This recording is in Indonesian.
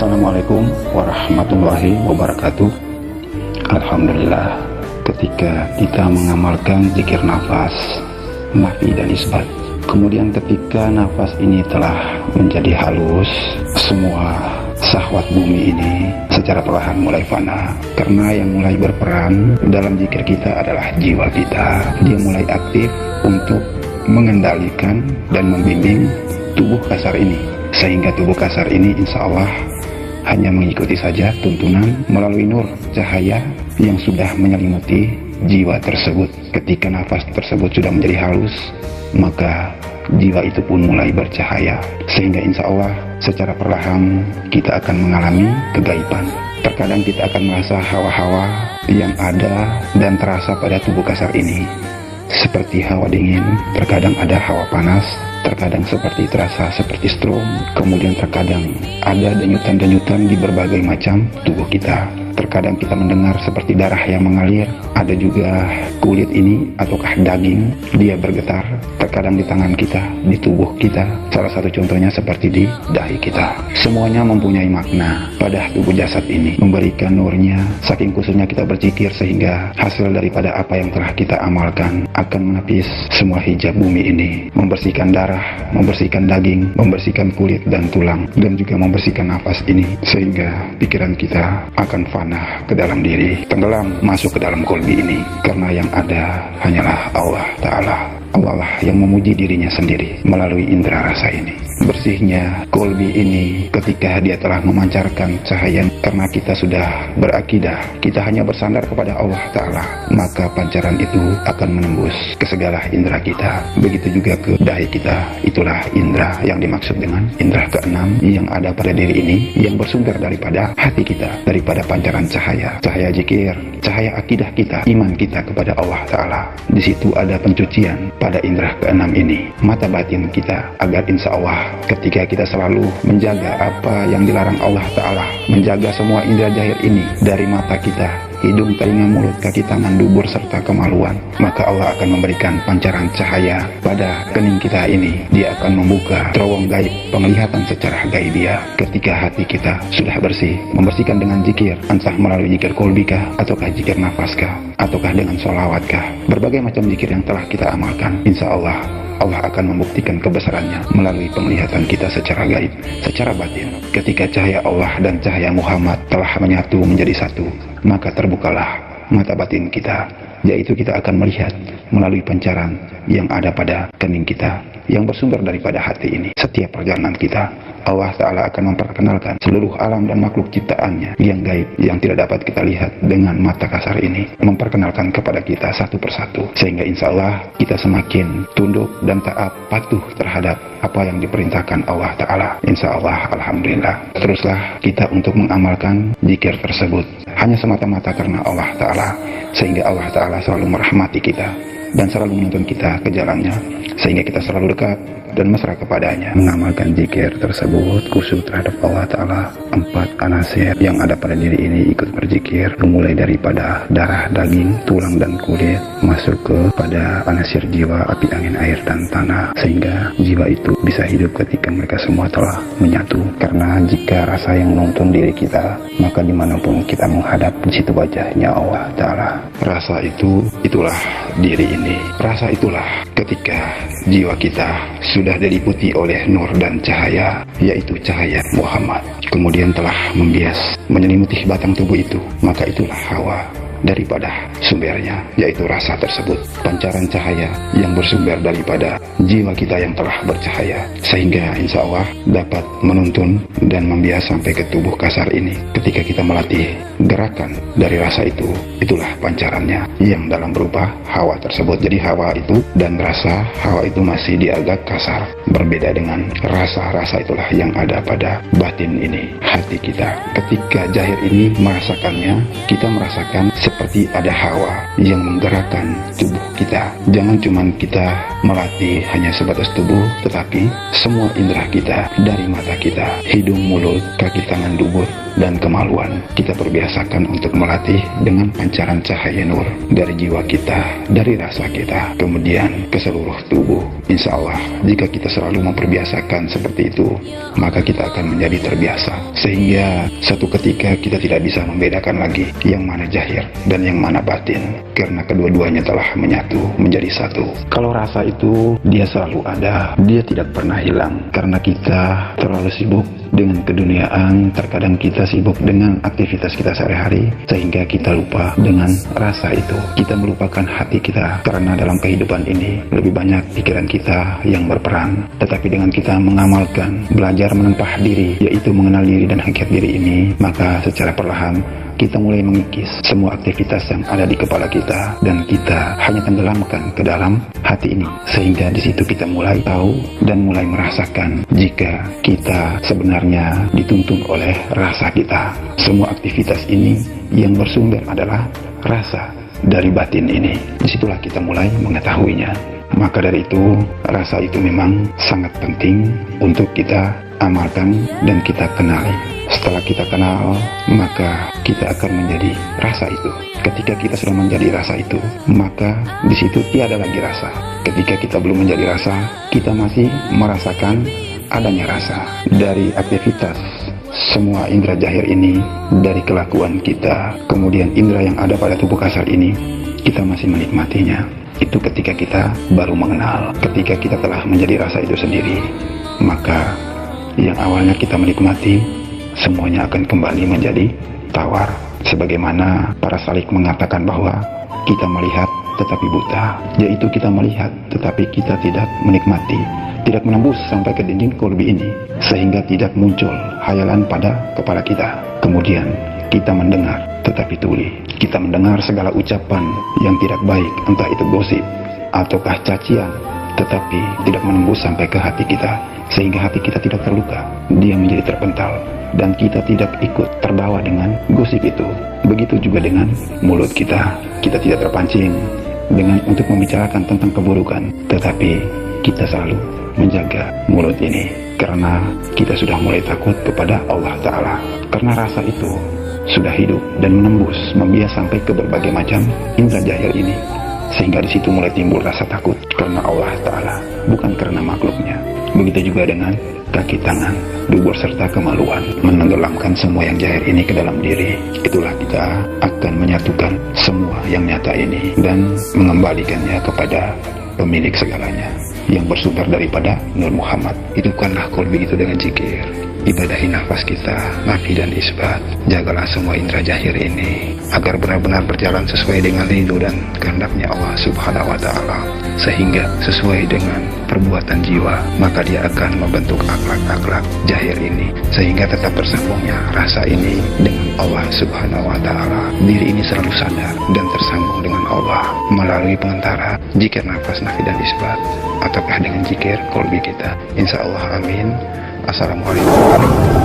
Assalamualaikum warahmatullahi wabarakatuh. Alhamdulillah, ketika kita mengamalkan zikir nafas, nafi dan isbat, kemudian ketika nafas ini telah menjadi halus, semua syahwat bumi ini secara perlahan mulai fana. Karena yang mulai berperan dalam zikir kita adalah jiwa kita. Dia mulai aktif untuk mengendalikan dan membimbing tubuh kasar ini, sehingga tubuh kasar ini insya Allah hanya mengikuti saja tuntunan melalui nur cahaya yang sudah menyelimuti jiwa tersebut. Ketika nafas tersebut sudah menjadi halus, maka jiwa itu pun mulai bercahaya, sehingga insya Allah secara perlahan kita akan mengalami kegaiban. Terkadang kita akan merasa hawa-hawa yang ada dan terasa pada tubuh kasar ini, seperti hawa dingin, terkadang ada hawa panas, terkadang seperti terasa seperti strom, kemudian terkadang ada denyutan-denyutan di berbagai macam tubuh kita. Terkadang kita mendengar seperti darah yang mengalir, ada juga kulit ini ataukah daging, dia bergetar, terkadang di tangan kita, di tubuh kita, salah satu contohnya seperti di dahi kita. Semuanya mempunyai makna pada tubuh jasad ini, memberikan nurnya, saking khususnya kita berzikir sehingga hasil daripada apa yang telah kita amalkan akan menepis semua hijab bumi ini, membersihkan darah, membersihkan daging, membersihkan kulit dan tulang, dan juga membersihkan nafas ini, sehingga pikiran kita akan ke dalam diri, tenggelam masuk ke dalam kolbi ini. Karena yang ada hanyalah Allah Ta'ala. Allah lah yang memuji dirinya sendiri melalui indera rasa ini. Bersihnya kolbi ini ketika dia telah memancarkan cahaya, karena kita sudah berakidah kita hanya bersandar kepada Allah Ta'ala, maka pancaran itu akan menembus ke segala indera kita. Begitu juga ke dahi kita. Itulah indera yang dimaksud dengan indera keenam yang ada pada diri ini, yang bersumber daripada hati kita, daripada pancaran cahaya, cahaya zikir, cahaya akidah kita, iman kita kepada Allah Ta'ala. Di situ ada pencucian pada indera keenam ini, mata batin kita, agar insya Allah ketika kita selalu menjaga apa yang dilarang Allah Ta'ala, menjaga semua indera jahir ini dari mata kita, hidung, telinga, mulut, kaki, tangan, dubur, serta kemaluan, maka Allah akan memberikan pancaran cahaya pada kening kita ini. Dia akan membuka terowong gaib, penglihatan secara gaibia. Ketika hati kita sudah bersih, membersihkan dengan zikir, entah melalui zikir kolbikah, ataukah zikir nafaskah, ataukah dengan sholawatkah, berbagai macam zikir yang telah kita amalkan, insya Allah Allah akan membuktikan kebesarannya melalui penglihatan kita secara gaib, secara batin. Ketika cahaya Allah dan cahaya Muhammad telah menyatu menjadi satu, maka terbukalah mata batin kita, yaitu kita akan melihat melalui pancaran yang ada pada kening kita, yang bersumber daripada hati ini. Setiap perjalanan kita, Allah Ta'ala akan memperkenalkan seluruh alam dan makhluk ciptaannya yang gaib, yang tidak dapat kita lihat dengan mata kasar ini, memperkenalkan kepada kita satu persatu, sehingga insya Allah kita semakin tunduk dan taat, patuh terhadap apa yang diperintahkan Allah Ta'ala. Insya Allah, Alhamdulillah. Teruslah kita untuk mengamalkan zikir tersebut hanya semata-mata karena Allah Ta'ala, sehingga Allah Ta'ala selalu merahmati kita dan selalu menuntun kita ke jalannya, sehingga kita selalu dekat dan mesra kepadanya. Mengamalkan zikir tersebut khusyuk terhadap Allah Ta'ala. 4 anasir yang ada pada diri ini ikut berzikir, mulai daripada darah, daging, tulang, dan kulit, masuk kepada anasir jiwa, api, angin, air, dan tanah, sehingga jiwa itu bisa hidup ketika mereka semua telah menyatu. Karena jika rasa yang menuntun diri kita, maka dimanapun kita menghadap, di situ wajahnya Allah Ta'ala. Rasa itu, itulah diri ini. Rasa itulah ketika jiwa kita sudah diliputi oleh nur dan cahaya, yaitu cahaya Muhammad, kemudian telah membias menyelimuti batang tubuh itu, maka itulah hawa daripada sumbernya, yaitu rasa tersebut, pancaran cahaya yang bersumber daripada jiwa kita yang telah bercahaya, sehingga insya Allah dapat menuntun dan membias sampai ke tubuh kasar ini. Ketika kita melatih gerakan dari rasa itu, itulah pancarannya yang dalam berupa hawa tersebut. Jadi hawa itu dan rasa, hawa itu masih diagak kasar, berbeda dengan rasa itulah yang ada pada batin ini, hati kita. Ketika jahir ini merasakannya, kita merasakan seperti ada hawa yang menggerakkan tubuh kita. Jangan cuma kita melatih hanya sebatas tubuh, tetapi semua indera kita, dari mata kita, hidung, mulut, kaki, tangan, dubur, dan kemaluan, kita perbiasakan untuk melatih dengan pancaran cahaya nur dari jiwa kita, dari rasa kita, kemudian ke seluruh tubuh. Insya Allah, jika kita selalu memperbiasakan seperti itu, maka kita akan menjadi terbiasa, sehingga satu ketika kita tidak bisa membedakan lagi yang mana zahir dan yang mana batin, karena kedua-duanya telah menyatu menjadi satu. Kalau rasa itu dia selalu ada, dia tidak pernah hilang, karena kita terlalu sibuk dengan keduniaan. Terkadang kita sibuk dengan aktivitas kita sehari-hari, sehingga kita lupa dengan rasa itu. Kita melupakan hati kita, karena dalam kehidupan ini lebih banyak pikiran kita yang berperan. Tetapi dengan kita mengamalkan, belajar menempah diri, yaitu mengenal diri dan hakikat diri ini, maka secara perlahan kita mulai mengikis semua aktivitas yang ada di kepala kita, dan kita hanya tenggelamkan ke dalam hati ini, sehingga di situ kita mulai tahu dan mulai merasakan jika kita sebenarnya dituntun oleh rasa kita. Semua aktivitas ini yang bersumber adalah rasa dari batin ini. Disitulah kita mulai mengetahuinya. Maka dari itu, rasa itu memang sangat penting untuk kita amalkan dan kita kenali. Setelah kita kenal, maka kita akan menjadi rasa itu. Ketika kita sudah menjadi rasa itu, maka di situ tiada lagi rasa. Ketika kita belum menjadi rasa, kita masih merasakan adanya rasa. Dari aktivitas semua indera zahir ini, dari kelakuan kita, kemudian indera yang ada pada tubuh kasar ini, kita masih menikmatinya. Itu ketika kita baru mengenal. Ketika kita telah menjadi rasa itu sendiri, maka yang awalnya kita menikmati, semuanya akan kembali menjadi tawar. Sebagaimana para salik mengatakan bahwa kita melihat tetapi buta, yaitu kita melihat tetapi kita tidak menikmati, tidak menembus sampai ke dinding kolbi ini, sehingga tidak muncul hayalan pada kepala kita. Kemudian kita mendengar tetapi tuli, kita mendengar segala ucapan yang tidak baik, entah itu gosip ataukah cacian, tetapi tidak menembus sampai ke hati kita, sehingga hati kita tidak terluka, dia menjadi terpental, dan kita tidak ikut terbawa dengan gosip itu. Begitu juga dengan mulut kita tidak terpancing dengan untuk membicarakan tentang keburukan, tetapi kita selalu menjaga mulut ini, karena kita sudah mulai takut kepada Allah Ta'ala, karena rasa itu sudah hidup dan menembus, membias sampai ke berbagai macam indera zahir ini, sehingga di situ mulai timbul rasa takut karena Allah Ta'ala, bukan karena makhluknya. Begitu juga dengan kaki, tangan, dubur, serta kemaluan, menenggelamkan semua yang zahir ini ke dalam diri. Itulah kita akan menyatukan semua yang nyata ini dan mengembalikannya kepada pemilik segalanya, yang bersumber daripada Nur Muhammad. Hidupkanlah kolbi itu dengan zikir. Ibadahi nafas kita, nafi dan isbat. Jagalah semua indera zahir ini agar benar-benar berjalan sesuai dengan ridho dan kehendaknya Allah Subhanahu wa Ta'ala, sehingga sesuai dengan perbuatan jiwa, maka dia akan membentuk akhlak-akhlak zahir ini, sehingga tetap bersambungnya rasa ini dengan Allah Subhanahu wa Ta'ala. Diri ini selalu sadar dan tersambung dengan Allah melalui pengantara zikir nafas, nafi dan isbat, ataukah dengan zikir kolbi kita. Insya Allah, amin. Assalamualaikum warahmatullahi wabarakatuh.